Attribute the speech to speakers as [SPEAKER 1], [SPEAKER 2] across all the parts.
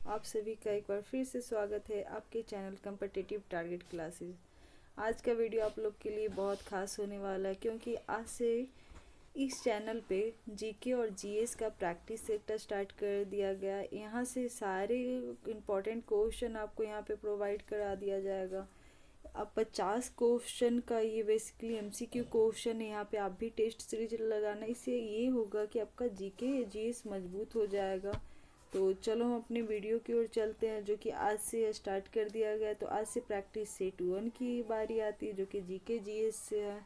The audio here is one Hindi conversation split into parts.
[SPEAKER 1] आप सभी का एक बार फिर से स्वागत है आपके चैनल कॉम्पिटिटिव टारगेट क्लासेस। आज का वीडियो आप लोग के लिए बहुत खास होने वाला है क्योंकि आज से इस चैनल पे जीके और जीएस का प्रैक्टिस सेट स्टार्ट कर दिया गया। यहाँ से सारे इम्पोर्टेंट क्वेश्चन आपको यहाँ पे प्रोवाइड करा दिया जाएगा। अब 50 क्वेश्चन का ये बेसिकली एमसीक्यू क्वेश्चन है। यहाँ पे आप भी टेस्ट सीरीज लगाना, इससे ये होगा कि आपका जीके जीएस मजबूत हो जाएगा। तो चलो हम अपने वीडियो की ओर चलते हैं, जो कि आज से स्टार्ट कर दिया गया। तो आज से प्रैक्टिस सेट 1 की बारी आती है, जो कि जीके जीएस से है।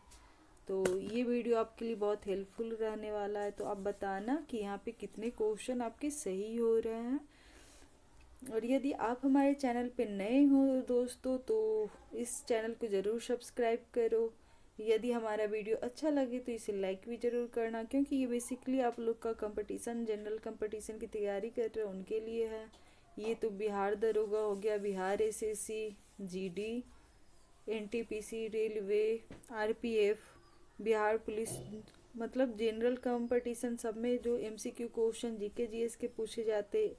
[SPEAKER 1] तो ये वीडियो आपके लिए बहुत हेल्पफुल रहने वाला है। तो आप बताना कि यहाँ पे कितने क्वेश्चन आपके सही हो रहे हैं। और यदि आप हमारे चैनल पे नए हो दोस्तों, तो इस चैनल को ज़रूर सब्सक्राइब करो। यदि हमारा वीडियो अच्छा लगे तो इसे लाइक भी ज़रूर करना, क्योंकि ये बेसिकली आप लोग का कंपटीशन, जनरल कंपटीशन की तैयारी कर रहे हैं उनके लिए है। ये तो बिहार दरोगा हो गया, Bihar SSC, GD, NTPC, railway, RPF, Bihar police, मतलब जनरल कंपटीशन सब में जो एमसीक्यू क्वेश्चन जीके जीएस के पूछे जाते।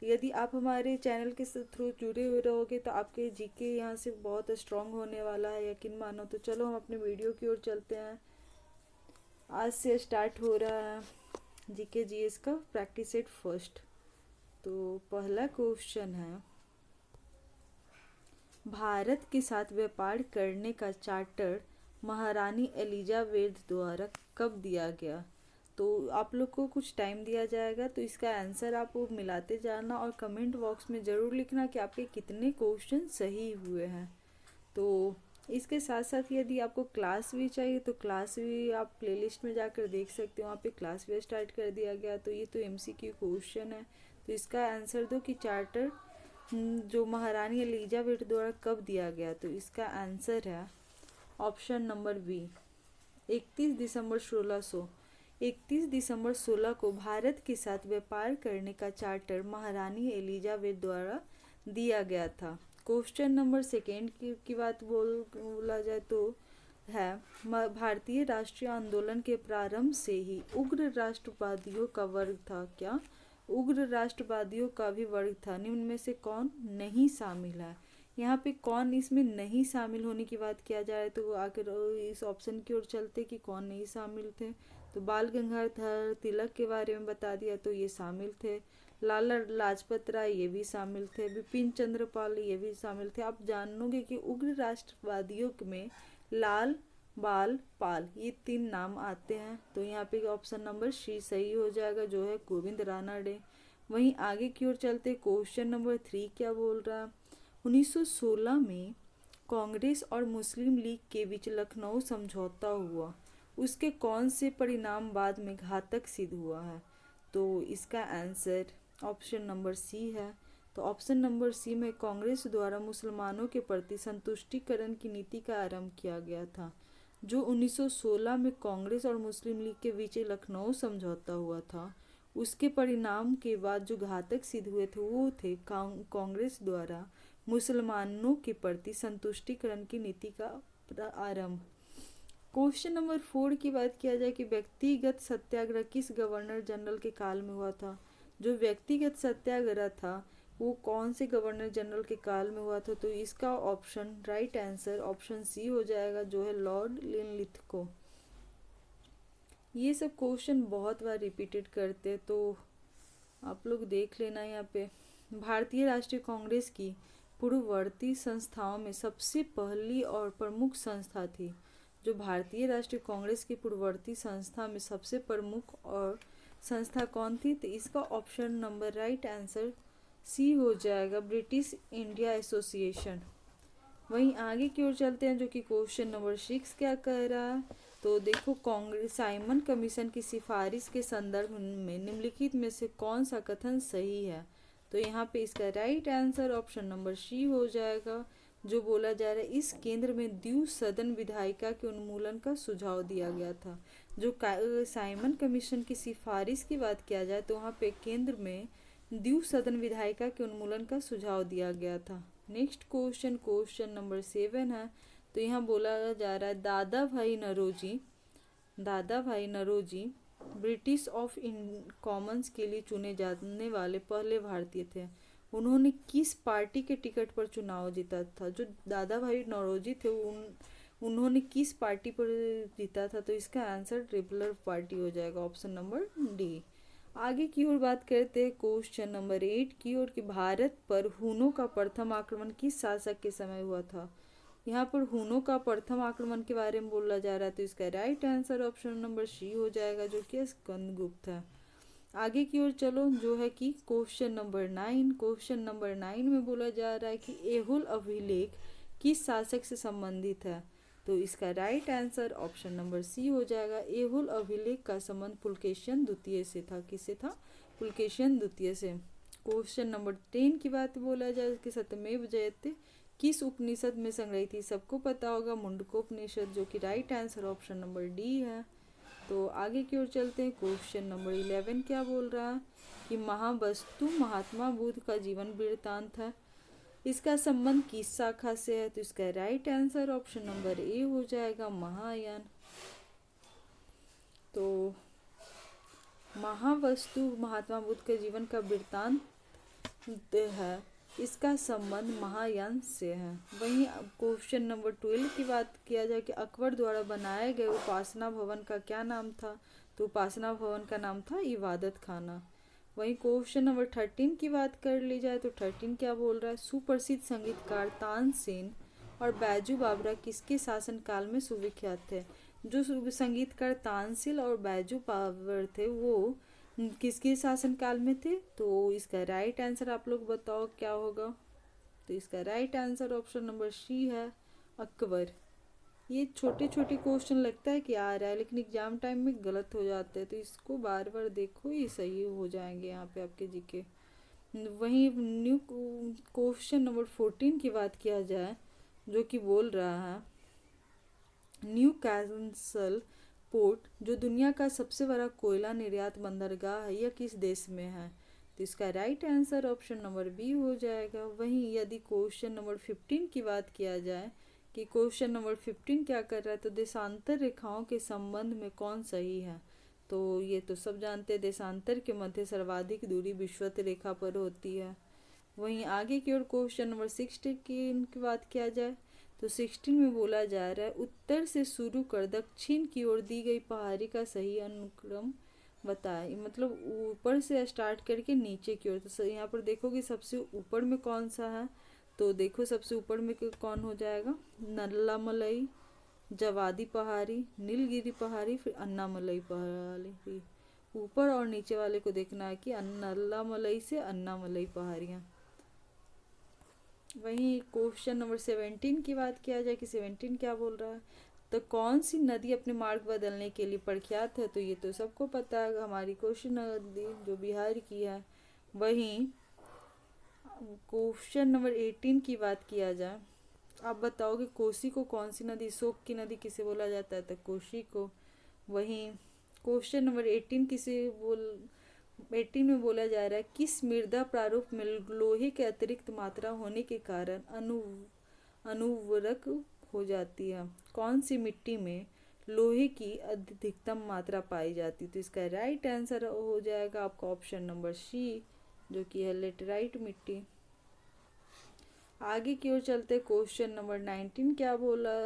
[SPEAKER 1] यदि आप हमारे चैनल के थ्रू जुड़े हुए रहोगे तो आपके जीके यहाँ से बहुत स्ट्रांग होने वाला है, यकीन मानो। तो चलो हम अपने वीडियो की ओर चलते हैं। आज से स्टार्ट हो रहा है जीके जीएस का प्रैक्टिस सेट फर्स्ट। तो पहला क्वेश्चन है, भारत के साथ व्यापार करने का चार्टर महारानी एलिजाबेथ द्वारा कब दिया गया? तो आप लोग को कुछ टाइम दिया जाएगा, तो इसका आंसर आप वो मिलाते जाना और कमेंट बॉक्स में ज़रूर लिखना कि आपके कितने क्वेश्चन सही हुए हैं। तो इसके साथ साथ यदि आपको क्लास भी चाहिए तो क्लास भी आप प्लेलिस्ट में जाकर देख सकते हो, वहाँ पे क्लास भी स्टार्ट कर दिया गया। तो ये तो एमसीक्यू क्वेश्चन है, तो इसका आंसर दो कि चार्टर जो महारानी एलिजाबेथ द्वारा कब दिया गया। तो इसका आंसर है ऑप्शन नंबर बी, 31 दिसंबर 16 को भारत के साथ व्यापार करने का चार्टर महारानी एलिजाबेथ द्वारा दिया गया था। क्वेश्चन नंबर सेकेंड की बात बोला जाए तो है, भारतीय राष्ट्रीय आंदोलन के प्रारंभ से ही उग्र राष्ट्रवादियों का वर्ग था। क्या? उग्र राष्ट्रवादियों का भी वर्ग था। निम्न में से कौन नहीं शामिल है? यहाँ पे कौन इसमें नहीं शामिल होने की बात किया जाए तो आखिर इस ऑप्शन की ओर चलते कि कौन नहीं शामिल थे। तो बाल गंगाधर तिलक के बारे में बता दिया, तो ये शामिल थे। लाला लाजपत राय ये भी शामिल थे। बिपिन चंद्र पाल ये भी शामिल थे। आप जानोगे कि उग्र राष्ट्रवादियों में लाल, बाल, पाल ये 3 नाम आते हैं। तो यहाँ पे ऑप्शन नंबर सी सही हो जाएगा, जो है गोविंद रानडे। वहीं आगे की ओर चलते क्वेश्चन नंबर 3 क्या बोल रहा है, 1916 में कांग्रेस और मुस्लिम लीग के बीच लखनऊ समझौता हुआ, उसके कौन से परिणाम बाद में घातक सिद्ध हुआ है? तो इसका आंसर ऑप्शन नंबर सी है। तो ऑप्शन नंबर सी में कांग्रेस द्वारा मुसलमानों के प्रति संतुष्टिकरण की नीति का आरंभ किया गया था। जो 1916 में कांग्रेस और मुस्लिम लीग के बीच लखनऊ समझौता हुआ था, उसके परिणाम के बाद जो घातक सिद्ध हुए थे वो थे कांग्रेस द्वारा मुसलमानों के प्रति संतुष्टिकरण की नीति का आरंभ। क्वेश्चन नंबर 4 की बात किया जाए कि व्यक्तिगत सत्याग्रह किस गवर्नर जनरल के काल में हुआ था? जो व्यक्तिगत सत्याग्रह था वो कौन से गवर्नर जनरल के काल में हुआ था? तो इसका option right answer option C हो जाएगा, जो है लॉर्ड लिनलिथगो। ये सब क्वेश्चन बहुत बार रिपीटेड करते, तो आप लोग देख लेना। यहाँ पे भारतीय राष्ट्रीय कांग्रेस की पूर्ववर्ती संस्थाओं में सबसे पहली और प्रमुख संस्था थी। जो भारतीय राष्ट्रीय कांग्रेस की पूर्ववर्ती संस्था में सबसे प्रमुख और संस्था कौन थी? तो इसका option number right answer C हो जाएगा, ब्रिटिश इंडिया एसोसिएशन। वहीं आगे की ओर चलते हैं, जो कि क्वेश्चन नंबर 6 क्या कह रहा है। तो देखो, कांग्रेस साइमन कमीशन की सिफारिश के संदर्भ में निम्नलिखित में से कौन सा कथन सही है? तो यहाँ पे इसका right answer option number C हो जाएगा, जो बोला जा रहा है इस केंद्र में द्विसदन विधायिका के उन्मूलन का सुझाव दिया गया था। जो साइमन कमीशन की सिफारिश की बात किया जाए तो वहाँ पे केंद्र में द्विसदन विधायिका के उन्मूलन का सुझाव दिया गया था। नेक्स्ट क्वेश्चन नंबर 7 है। तो यहाँ बोला जा रहा है दादा भाई नरोजी ब्रिटिश ऑफ कॉमन्स के लिए चुने जाने वाले पहले भारतीय थे। उन्होंने किस पार्टी के टिकट पर चुनाव जीता था? जो दादा भाई नौरोजी थे उन्होंने किस पार्टी पर जीता था? तो इसका आंसर ट्रिपलर पार्टी हो जाएगा, ऑप्शन नंबर डी। आगे की ओर बात करते हैं क्वेश्चन नंबर 8 की ओर कि भारत पर हुनों का प्रथम आक्रमण किस शासक के समय हुआ था? यहाँ पर हुनों का प्रथम आक्रमण के बारे में बोला जा रहा है, तो इसका right answer option number C हो जाएगा, जो कि स्कंदगुप्त है। आगे की ओर चलो, जो है कि क्वेश्चन नंबर 9। क्वेश्चन नंबर 9 में बोला जा रहा है कि एहुल अभिलेख किस शासक से संबंधित है? तो इसका right answer option number C हो जाएगा। एहुल अभिलेख का संबंध पुलकेशिन द्वितीय से था। किससे था? पुलकेशिन द्वितीय से। क्वेश्चन नंबर 10 की बात बोला जाए कि सत्यमेव जयते किस उपनिषद में संग्रहित थी? सबको पता होगा मुंडकोपनिषद, जो कि right answer option number D है। तो आगे की ओर चलते हैं। क्वेश्चन नंबर 11 क्या बोल रहा है कि महावस्तु महात्मा बुद्ध का जीवन वृत्तांत है, इसका संबंध किस शाखा से है? तो इसका right answer option number A हो जाएगा, महायान। तो महावस्तु महात्मा बुद्ध के जीवन का वृत्तांत है, इसका संबंध महायान से है। वहीं क्वेश्चन नंबर 12 की बात किया जाए कि अकबर द्वारा बनाए गए उपासना भवन का क्या नाम था? तो उपासना भवन का नाम था इबादत खाना। वहीं क्वेश्चन नंबर 13 की बात कर ली जाए तो 13 क्या बोल रहा है? सुप्रसिद्ध संगीतकार तानसेन और बैजू बावरा किसके शासन काल में सुविख्यात थे? जो संगीतकार तानसेन और बैजू बावर थे वो किसके शासन काल में थे? तो इसका राइट आंसर आप लोग बताओ क्या होगा? तो इसका right answer option number C है, अकबर। ये छोटे छोटे क्वेश्चन लगता है कि आ रहा है, लेकिन एग्जाम टाइम में गलत हो जाते हैं, तो इसको बार बार देखो, ये सही हो जाएंगे यहाँ पे आपके जीके। वहीं न्यू क्वेश्चन नंबर 14 की बात किया जाए, जो कि बोल रहा है न्यू कैसल पोर्ट जो दुनिया का सबसे बड़ा कोयला निर्यात बंदरगाह है, यह किस देश में है? तो इसका right answer option number B हो जाएगा। वहीं यदि क्वेश्चन नंबर 15 की बात किया जाए कि क्वेश्चन नंबर 15 क्या कर रहा है, तो देशांतर रेखाओं के संबंध में कौन सही है? तो ये तो सब जानते हैं, देशांतर के मध्य सर्वाधिक दूरी विषुवत रेखा पर होती है। वहीं आगे की ओर क्वेश्चन नंबर 16 की बात किया जाए तो 16 में बोला जा रहा है उत्तर से शुरू कर दक्षिण की ओर दी गई पहाड़ी का सही अनुक्रम बताएं। मतलब ऊपर से स्टार्ट करके नीचे की ओर। तो यहाँ पर देखोगे सबसे ऊपर में कौन सा है? तो देखो सबसे ऊपर में कौन हो जाएगा? नल्लामलई, जवादी पहाड़ी, नीलगिरी पहाड़ी, फिर अन्नामलई पहाड़ी। ऊपर और नीचे वाले को देखना है कि नल्लामलई से अन्नामलई पहाड़ियाँ। वहीं क्वेश्चन नंबर 17 की बात किया जाए कि 17 क्या बोल रहा है, तो कौन सी नदी अपने मार्ग बदलने के लिए प्रख्यात है? तो ये तो सबको पता है, हमारी कोसी नदी जो बिहार की है। वहीं क्वेश्चन नंबर 18 की बात किया जाए, आप बताओगे कोसी को कौन सी नदी, शोक की नदी किसे बोला जाता है? तो कोसी को। वहीं क्वेश्चन नंबर 18 में बोला जा रहा है किस मृदा प्रारूप में लोहे के अतिरिक्त मात्रा होने के कारण अनुवर्रक हो जाती है? कौन सी मिट्टी में लोहे की अधिकतम मात्रा पाई जाती है? तो इसका राइट आंसर हो जाएगा आपका ऑप्शन नंबर सी, जो कि है लेटेराइट मिट्टी। आगे की ओर चलते क्वेश्चन नंबर 19 क्या बोला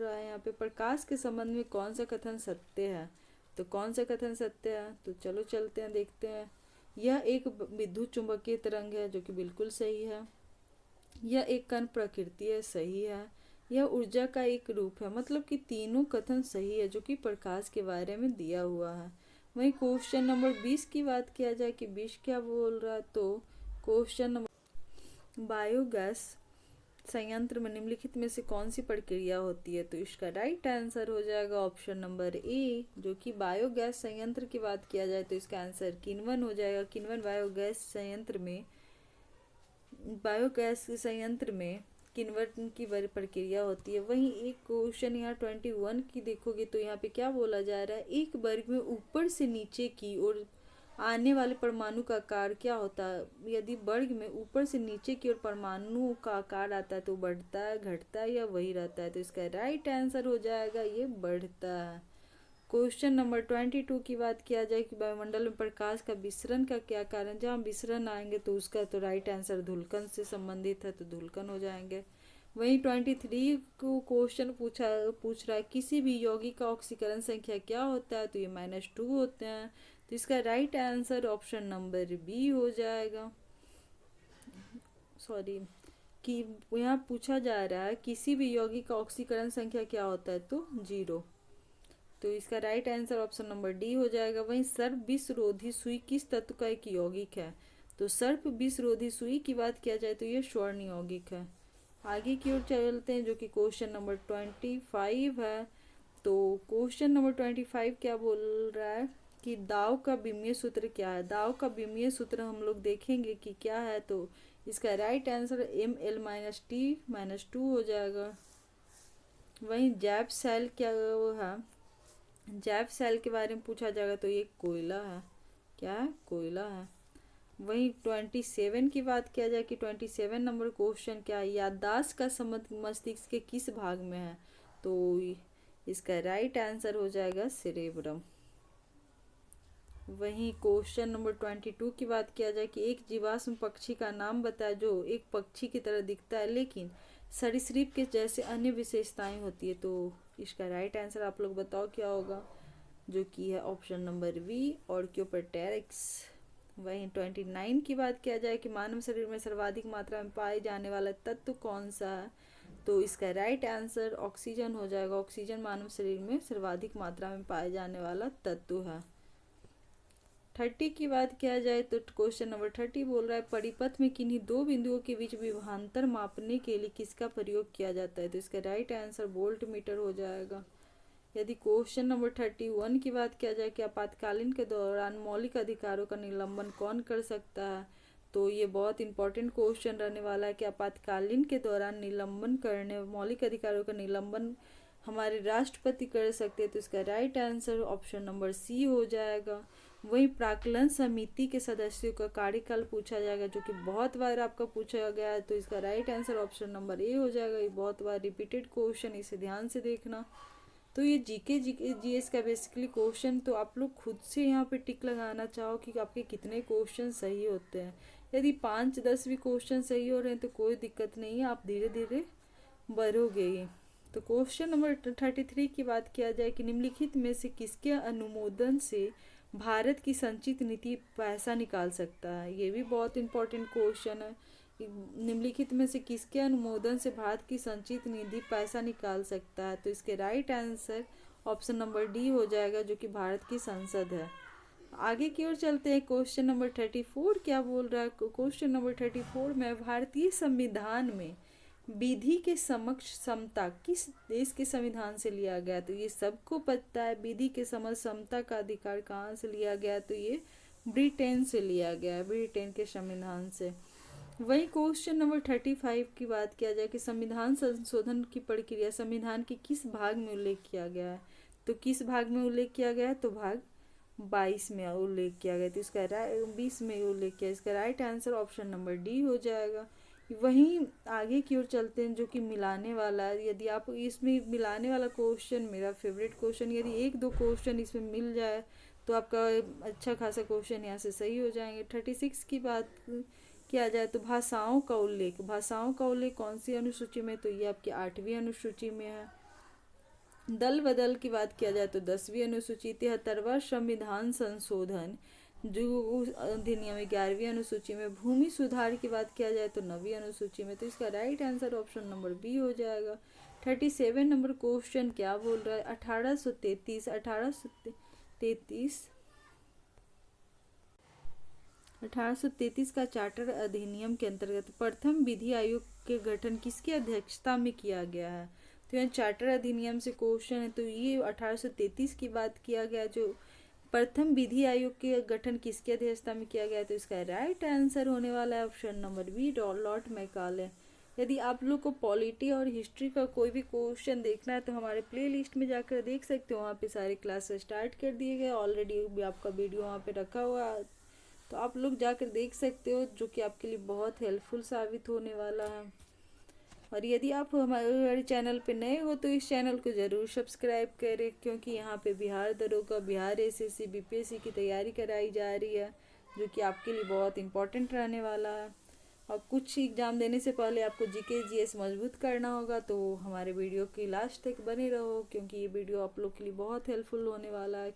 [SPEAKER 1] रहा है यहाँ पे, प्रकाश के संबंध में कौन सा कथन सत्य है? तो कौन सा कथन सत्य है? तो चलो चलते हैं देखते हैं। यह एक विद्युत चुंबकीय तरंग है, जो कि बिल्कुल सही है। यह एक कण प्रकृति है, सही है। यह ऊर्जा का एक रूप है, मतलब कि तीनों कथन सही है जो कि प्रकाश के बारे में दिया हुआ है। वहीं क्वेश्चन नंबर 20 की बात किया जाए कि 20 क्या बोल रहा है, तो क्वेश्चन नंबर बायोगैस संयंत्र में निम्नलिखित में से कौन सी प्रक्रिया होती है? तो इसका राइट आंसर हो जाएगा ऑप्शन नंबर ए, जो कि बायोगैस संयंत्र की बात किया जाए तो इसका आंसर किण्वन हो जाएगा। किण्वन बायोगैस संयंत्र में किण्वन की प्रक्रिया होती है। वहीं एक क्वेश्चन यहाँ 21 की देखोगे तो यहाँ पे क्या बोला जा रहा है, एक वर्ग में ऊपर से नीचे की ओर आने वाले परमाणु का आकार क्या होता है? यदि वर्ग में ऊपर से नीचे की ओर परमाणु का आकार आता है तो बढ़ता है, घटता है या वही रहता है? तो इसका राइट आंसर हो जाएगा ये बढ़ता है। क्वेश्चन नंबर 22 की बात किया जाए कि वायुमंडल में प्रकाश का विसरण का क्या कारण, जहाँ विसरण आएंगे तो उसका तो राइट आंसर धुलकन से संबंधित है, तो धुलकन हो जाएंगे। वहीं 23 को क्वेश्चन पूछ रहा है किसी भी यौगिक का ऑक्सीकरण संख्या क्या होता है, तो ये -2 होते हैं, तो इसका right answer option number B हो जाएगा। सॉरी, कि यहाँ पूछा जा रहा है किसी भी यौगिक का ऑक्सीकरण संख्या क्या होता है, तो 0, तो इसका right answer option number D हो जाएगा। वहीं सर्प विषरोधी सुई किस तत्व का एक यौगिक है, तो सर्प विषरोधी सुई की बात किया जाए तो ये स्वर्ण यौगिक है। आगे की ओर चलते हैं जो कि क्वेश्चन नंबर 25 है। तो क्वेश्चन नंबर 25 क्या बोल रहा है कि दाव का विमीय सूत्र क्या है। दाव का विमीय सूत्र हम लोग देखेंगे कि क्या है, तो इसका राइट आंसर Ml-T-2 हो जाएगा। वहीं जैव सेल क्या वो है, जैव सेल के बारे में पूछा जाएगा तो ये कोयला है, क्या है, कोयला है। वहीं 27 की बात किया जाए कि 27 नंबर क्वेश्चन क्या है, याददाश्त का संबंध मस्तिष्क के किस भाग में है, तो इसका राइट आंसर हो जाएगा सेरेब्रम। वहीं क्वेश्चन नंबर 22 की बात किया जाए कि एक जीवाश्म पक्षी का नाम बताए जो एक पक्षी की तरह दिखता है लेकिन सरीसृप के जैसे अन्य विशेषताएं होती है, तो इसका राइट आंसर आप लोग बताओ क्या होगा, जो कि है ऑप्शन नंबर बी ऑर्क्योप्टेरिक्स। वहीं 29 की बात किया जाए कि मानव शरीर में सर्वाधिक मात्रा में पाए जाने वाला तत्व कौन सा है, तो इसका राइट आंसर ऑक्सीजन हो जाएगा। ऑक्सीजन मानव शरीर में सर्वाधिक मात्रा में पाए जाने वाला तत्व है। 30 की बात किया जाए तो क्वेश्चन नंबर 30 बोल रहा है परिपथ में किन्हीं दो बिंदुओं के बीच विभवांतर मापने के लिए किसका प्रयोग किया जाता है, तो इसका राइट आंसर वोल्ट मीटर हो जाएगा। यदि क्वेश्चन नंबर 31 की बात किया जाए कि आपातकालीन के दौरान मौलिक अधिकारों का निलंबन कौन कर सकता है, तो ये बहुत इंपॉर्टेंट क्वेश्चन रहने वाला है कि आपातकालीन के दौरान निलंबन करने मौलिक अधिकारों का निलंबन हमारे राष्ट्रपति कर सकते हैं, तो इसका right answer option number C हो जाएगा। वहीं प्राक्कलन समिति के सदस्यों का कार्यकाल पूछा जाएगा जो कि बहुत बार आपका पूछा गया है, तो इसका right answer option number A हो जाएगा। ये बहुत बार रिपीटेड क्वेश्चन, इसे ध्यान से देखना। तो ये जीके जीएस का बेसिकली क्वेश्चन, तो आप लोग खुद से यहाँ पे टिक लगाना चाहो कि आपके कितने क्वेश्चन सही होते हैं। यदि 5-10 भी क्वेश्चन सही हो रहे हैं तो कोई दिक्कत नहीं है, आप धीरे धीरे बढ़ोगे ही। तो क्वेश्चन नंबर 33 की बात किया जाए कि निम्नलिखित में से किसके अनुमोदन से भारत की संचित नीति पैसा निकाल सकता है, ये भी बहुत इंपॉर्टेंट क्वेश्चन है। निम्नलिखित में से किसके अनुमोदन से भारत की संचित निधि पैसा निकाल सकता है, तो इसके right answer option number D हो जाएगा जो कि भारत की संसद है। आगे की ओर चलते हैं। क्वेश्चन नंबर 34 क्या बोल रहा है, क्वेश्चन नंबर 34 में भारतीय संविधान में विधि के समक्ष समता किस देश के संविधान से लिया गया, तो ये सबको पता है। विधि के समक्ष समता का अधिकार कहाँ से लिया गया, तो ये ब्रिटेन से लिया गया है, ब्रिटेन के संविधान से। वही क्वेश्चन नंबर 35 की बात किया जाए कि संविधान संशोधन की प्रक्रिया संविधान के किस भाग में उल्लेख किया गया है, तो किस भाग में उल्लेख किया गया है, तो भाग 22 में उल्लेख किया गया, तो इसका 20 में उल्लेख किया, इसका right answer option number D हो जाएगा। वहीं आगे की ओर चलते हैं जो कि मिलाने वाला है। यदि आप इसमें मिलाने वाला क्वेश्चन मेरा फेवरेट क्वेश्चन, यदि 1-2 क्वेश्चन इसमें मिल जाए तो आपका अच्छा खासा क्वेश्चन यहाँ से सही हो जाएंगे। 36 की बात किया जाए तो भाषाओं का उल्लेख कौन सी अनुसूची में, तो ये आपकी 8वीं अनुसूची में है। दल बदल की बात किया जाए तो 10वीं अनुसूची। 73वां संविधान संशोधन जो अधिनियम 11वीं अनुसूची में। भूमि सुधार की बात किया जाए तो 9वीं अनुसूची में, तो इसका right answer option number B हो जाएगा। 37 नंबर क्वेश्चन क्या बोल रहा है, 1833 का चार्टर अधिनियम के अंतर्गत प्रथम विधि आयोग के गठन किसकी अध्यक्षता में किया गया है, तो यहाँ चार्टर अधिनियम से क्वेश्चन है, तो ये 1833 की बात किया गया जो प्रथम विधि आयोग के गठन किसकी अध्यक्षता में किया गया, तो इसका राइट आंसर होने वाला है option number B Lord Macaulay. यदि आप लोग को पॉलिटी और हिस्ट्री का कोई भी क्वेश्चन देखना है तो हमारे प्लेलिस्ट में जाकर देख सकते हो, वहाँ पे सारे क्लासेस स्टार्ट कर दिए गए ऑलरेडी, भी आपका वीडियो वहाँ पे रखा हुआ है, तो आप लोग जाकर देख सकते हो, जो कि आपके लिए बहुत हेल्पफुल साबित होने वाला है। और यदि आप हमारे चैनल पे नए हो तो इस चैनल को ज़रूर सब्सक्राइब करें, क्योंकि यहाँ पे बिहार दरोगा, बिहार एसएससी, बीपीएससी की तैयारी कराई जा रही है, जो कि आपके लिए बहुत इम्पोर्टेंट रहने वाला है। और कुछ एग्ज़ाम देने से पहले आपको जीके जीएस मजबूत करना होगा, तो हमारे वीडियो की लास्ट तक बने रहो, क्योंकि ये वीडियो आप लोग के लिए बहुत हेल्पफुल होने वाला है।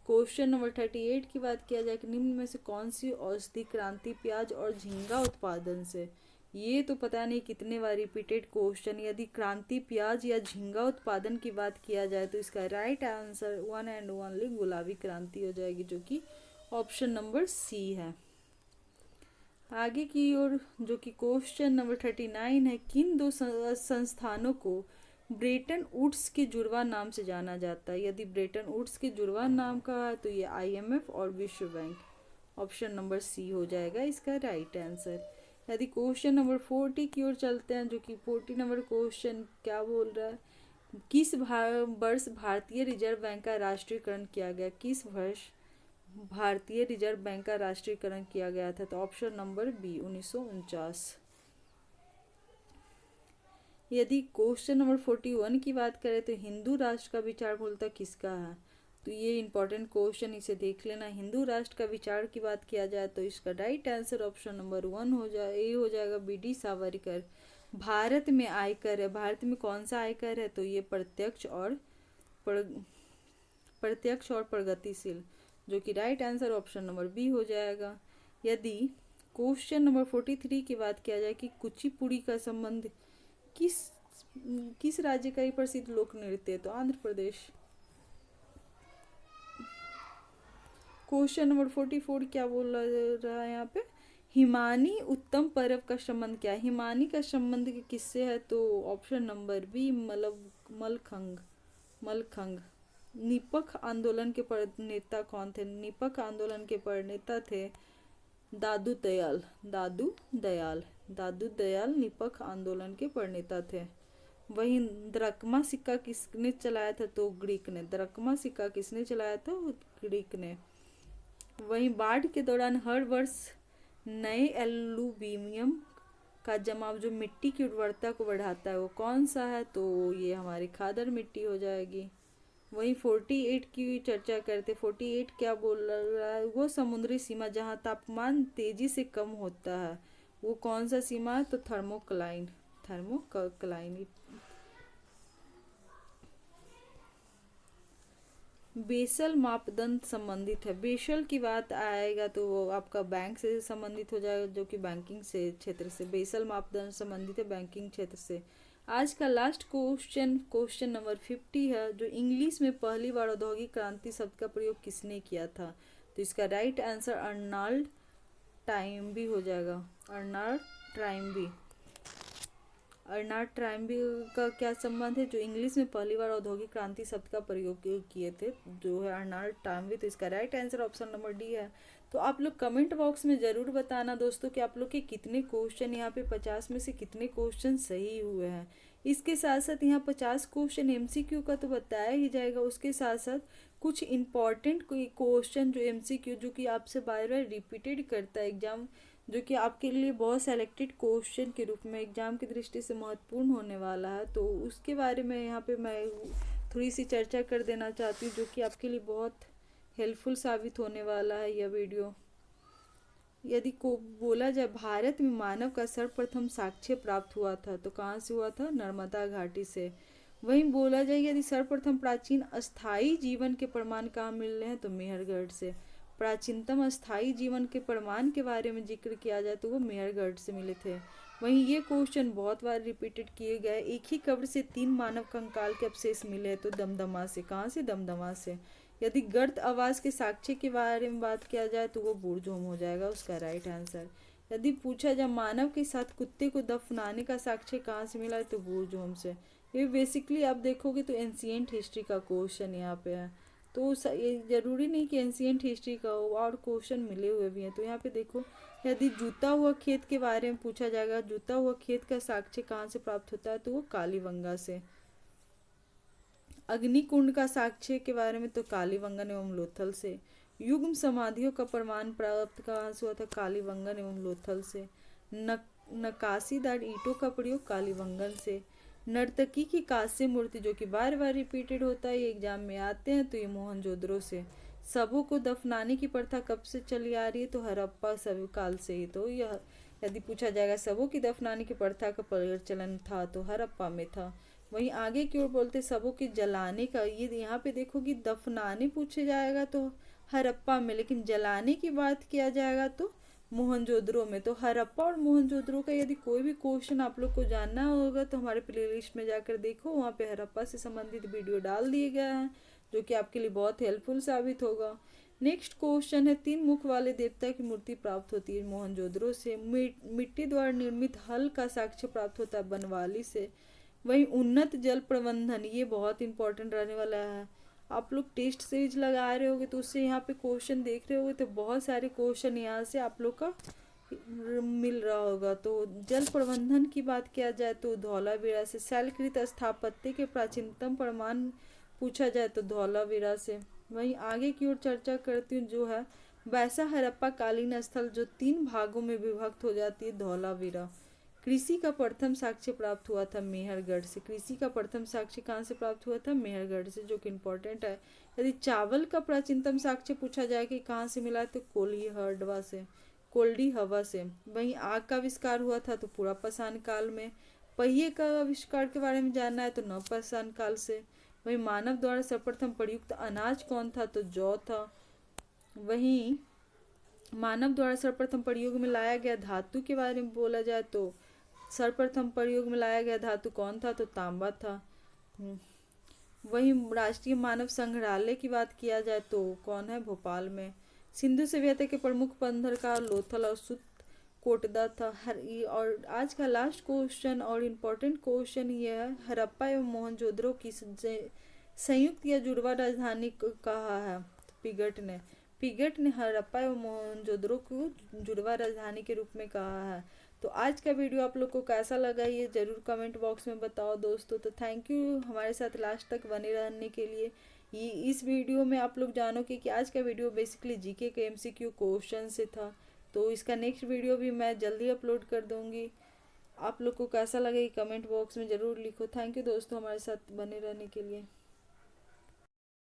[SPEAKER 1] क्वेश्चन नंबर 38 की बात किया जाए कि निम्न में से कौन सी औषधि क्रांति प्याज और झींगा उत्पादन से। ये तो पता नहीं कितने बार रिपीटेड क्वेश्चन। यदि क्रांति प्याज या झींगा उत्पादन की बात किया जाए तो इसका right answer one and only गुलाबी क्रांति हो जाएगी, जो कि ऑप्शन नंबर सी है। आगे की ओर जो कि क्वेश्चन नंबर 39 है, किन दो संस्थानों को ब्रेटन वुड्स के जुड़वा नाम से जाना जाता है। यदि ब्रेटन वुड्स के जुड़वा नाम का है तो ये आईएमएफ और विश्व बैंक। ऑप्शन नंबर सी हो जाएगा इसका राइट आंसर। यदि क्वेश्चन नंबर 40 की ओर चलते हैं, जो कि 40 नंबर क्वेश्चन क्या बोल रहा है, किस वर्ष भारतीय रिजर्व बैंक का राष्ट्रीयकरण किया गया। किस वर्ष भारतीय रिजर्व बैंक का राष्ट्रीयकरण किया गया था, तो ऑप्शन नंबर बी 1949। यदि क्वेश्चन नंबर 41 की बात करें तो हिंदू राष्ट्र का विचार मूलतः किसका है, तो ये इंपॉर्टेंट क्वेश्चन, इसे देख लेना। हिंदू राष्ट्र का विचार की बात किया जाए तो इसका राइट आंसर ऑप्शन नंबर 1 हो जाएगा बीडी सावरकर। भारत में आयकर है, भारत में कौन सा आयकर है, तो ये प्रत्यक्ष और प्रगतिशील, जो कि right answer option number B हो जाएगा। यदि क्वेश्चन नंबर 43 की बात किया जाए कि कुचिपुड़ी का संबंध किस राज्य का ही प्रसिद्ध लोक नृत्य है, तो आंध्र प्रदेश। क्वेश्चन नंबर 44 क्या बोल रहा है यहाँ पे, हिमानी उत्तम पर्व का संबंध क्या है। हिमानी का संबंध किससे है, तो ऑप्शन नंबर बी मलखंग। निपख आंदोलन के प्रणेता कौन थे, निपख आंदोलन के प्रणेता थे दादू दयाल निपख आंदोलन के प्रणेता थे। वहीं द्रकमा सिक्का किसने चलाया था, तो ग्रीक ने। द्रकमा सिक्का किसने चलाया था, ग्रीक ने। वहीं बाढ़ के दौरान हर वर्ष नए एल्यूमीनियम का जमाव जो मिट्टी की उर्वरता को बढ़ाता है वो कौन सा है, तो ये हमारी खादर मिट्टी हो जाएगी। वहीं 48 की चर्चा करते। 48 क्या बोल रहा है, वो समुद्री सीमा जहाँ तापमान तेजी से कम होता है वो कौन सा सीमा है, तो थर्मोक्लाइन। बेसल मापदंड संबंधित है। बेसल की बात आएगा तो वो आपका बैंक से संबंधित हो जाएगा, जो कि बैंकिंग से क्षेत्र से। बेसल मापदंड संबंधित है बैंकिंग क्षेत्र से। आज का लास्ट क्वेश्चन नंबर 50 है, जो इंग्लिश में पहली बार औद्योगिक क्रांति शब्द का प्रयोग किसने किया था, तो इसका राइट आंसर अर्नाल्ड टाइम्बी हो जाएगा। अर्नाल्ड टाइम्बी का क्या संबंध है, जो इंग्लिश में पहली बार औद्योगिक क्रांति शब्द का प्रयोग किए थे, जो है अर्नाल्ड टाइम्बी। तो इसका right answer option number D है। तो आप लोग कमेंट बॉक्स में ज़रूर बताना दोस्तों कि आप लोग के कितने क्वेश्चन यहाँ पे 50 में से कितने क्वेश्चन सही हुए हैं। इसके साथ साथ यहाँ 50 क्वेश्चन एमसीक्यू का तो बताया ही जाएगा, उसके साथ साथ कुछ इम्पॉर्टेंट क्वेश्चन जो एमसीक्यू जो कि आपसे बार बार रिपीटेड करता है एग्जाम, जो कि आपके लिए बहुत सेलेक्टेड क्वेश्चन के रूप में एग्जाम की दृष्टि से महत्वपूर्ण होने वाला है, तो उसके बारे में यहाँ पे मैं थोड़ी सी चर्चा कर देना चाहती हूँ, जो कि आपके लिए बहुत हेल्पफुल साबित होने वाला है यह वीडियो। यदि को बोला जाए भारत में मानव का सर्वप्रथम साक्ष्य प्राप्त हुआ था, तो कहाँ से हुआ था, नर्मदा घाटी से। वहीं बोला जाए यदि सर्वप्रथम प्राचीन अस्थाई जीवन के प्रमाण कहाँ मिल रहे हैं, तो मेहरगढ़ से। प्राचीनतम अस्थाई जीवन के प्रमाण के बारे में जिक्र किया जाए तो वो मेहरगढ़ से मिले थे। वहीं ये क्वेश्चन बहुत बार रिपीटेड किए गए। एक ही कब्र से 3 मानव कंकाल के अवशेष मिले, तो दमदमा से। कहाँ से, दमदमा से। यदि गर्द आवाज़ के साक्ष्य के बारे में बात किया जाए तो वो बुरजोम हो जाएगा उसका राइट आंसर। यदि पूछा जाए मानव के साथ कुत्ते को दफनाने का साक्ष्य कहाँ से मिला है, तो बुरजोम से। ये बेसिकली आप देखोगे तो एंशिएंट हिस्ट्री का क्वेश्चन यहाँ पे है, तो ये ज़रूरी नहीं कि एंशिएंट हिस्ट्री का हो, और क्वेश्चन मिले हुए भी हैं। तो यहाँ पे देखो, यदि जूता हुआ खेत के बारे में पूछा जाएगा, जूता हुआ खेत का साक्ष्य कहाँ से प्राप्त होता है, तो वो कालीबंगा से। अग्निकुंड का साक्ष्य के बारे में तो कालीबंगन एवं लोथल से। युग्म समाधियों का प्रमाण प्राप्त कहाँ से हुआ था, कालीबंगन एवं लोथल से। नक्काशीदार ईंटों का प्रयोग कालीबंगन से। नर्तकी की कांस्य मूर्ति जो कि बार बार रिपीटेड होता है, ये एग्जाम में आते हैं, तो ये मोहनजोदड़ो से। सबों को दफनाने की प्रथा कब से चली आ रही है, तो हड़प्पा सभ्य काल से ही। तो यह यदि पूछा जाएगा सबों की दफनाने की प्रथा का प्रचलन था, तो हड़प्पा में था। वहीं आगे की ओर बोलते सबों की जलाने का, ये यहाँ पे देखोगी दफनाने पूछे जाएगा तो हड़प्पा में, लेकिन जलाने की बात किया जाएगा तो मोहनजोदड़ो में। तो हड़प्पा और मोहनजोदड़ो का यदि कोई भी क्वेश्चन आप लोग को जानना होगा तो हमारे प्लेलिस्ट में जाकर देखो, वहाँ पे हड़प्पा से संबंधित वीडियो डाल दिए गए हैं, जो कि आपके लिए बहुत हेल्पफुल साबित होगा। नेक्स्ट क्वेश्चन है, 3 मुख वाले देवता की मूर्ति प्राप्त होती है मोहनजोदड़ो से। मिट्टी द्वारा निर्मित हल का साक्ष्य प्राप्त होता है बनवाली से। वहीं उन्नत जल प्रबंधन, ये बहुत इंपॉर्टेंट रहने वाला है। आप लोग टेस्ट सीरीज लगा रहे होगे तो उससे यहाँ पे क्वेश्चन देख रहे होगे तो बहुत सारे क्वेश्चन यहाँ से आप लोग का मिल रहा होगा। तो जल प्रबंधन की बात किया जाए तो धौलावीरा से। शैलकृत स्थापत्य के प्राचीनतम प्रमाण पूछा जाए तो धौलावीरा से। वहीं आगे की ओर चर्चा करती हूँ, जो है वैसा हड़प्पा कालीन स्थल जो 3 भागों में विभक्त हो जाती है, धौलावीरा। कृषि का प्रथम साक्ष्य प्राप्त हुआ था मेहरगढ़ से। कृषि का प्रथम साक्ष्य कहाँ से प्राप्त हुआ था, मेहरगढ़ से, जो कि इम्पोर्टेंट है। यदि चावल का प्राचीनतम साक्ष्य पूछा जाए कि कहाँ से मिला, तो कोल्डी हवा से। वहीं आग का आविष्कार हुआ था तो पुरापाषाण काल में। पहिए का आविष्कार के बारे में जानना है तो नवपाषाण काल से। वहीं मानव द्वारा सर्वप्रथम प्रयुक्त अनाज कौन था, तो जौ था। वहीं मानव द्वारा सर्वप्रथम प्रयोग में लाया गया धातु के बारे में बोला जाए तो सर्वप्रथम प्रयोग में लाया गया धातु कौन था, तो तांबा था। वहीं राष्ट्रीय मानव संग्रहालय की बात किया जाए तो कौन है, भोपाल में। सिंधु सभ्यता के प्रमुख बंदरगाह लोथल और कोटदा था। और आज का लास्ट क्वेश्चन और इम्पोर्टेंट क्वेश्चन ये है, हड़प्पा एवं मोहनजोदड़ो की संयुक्त या जुड़वा राजधानी कहा है, पिगट ने हड़प्पा एवं मोहनजोदड़ो को जुड़वा राजधानी के रूप में कहा है। तो आज का वीडियो आप लोग को कैसा लगा ये ज़रूर कमेंट बॉक्स में बताओ दोस्तों। तो थैंक यू हमारे साथ लास्ट तक बने रहने के लिए। ये इस वीडियो में आप लोग जानोगे कि आज का वीडियो बेसिकली जीके के एमसीक्यू क्वेश्चन से था। तो इसका नेक्स्ट वीडियो भी मैं जल्दी अपलोड कर दूँगी। आप लोग को कैसा लगा ये कमेंट बॉक्स में ज़रूर लिखो। थैंक यू दोस्तों हमारे साथ बने रहने के लिए।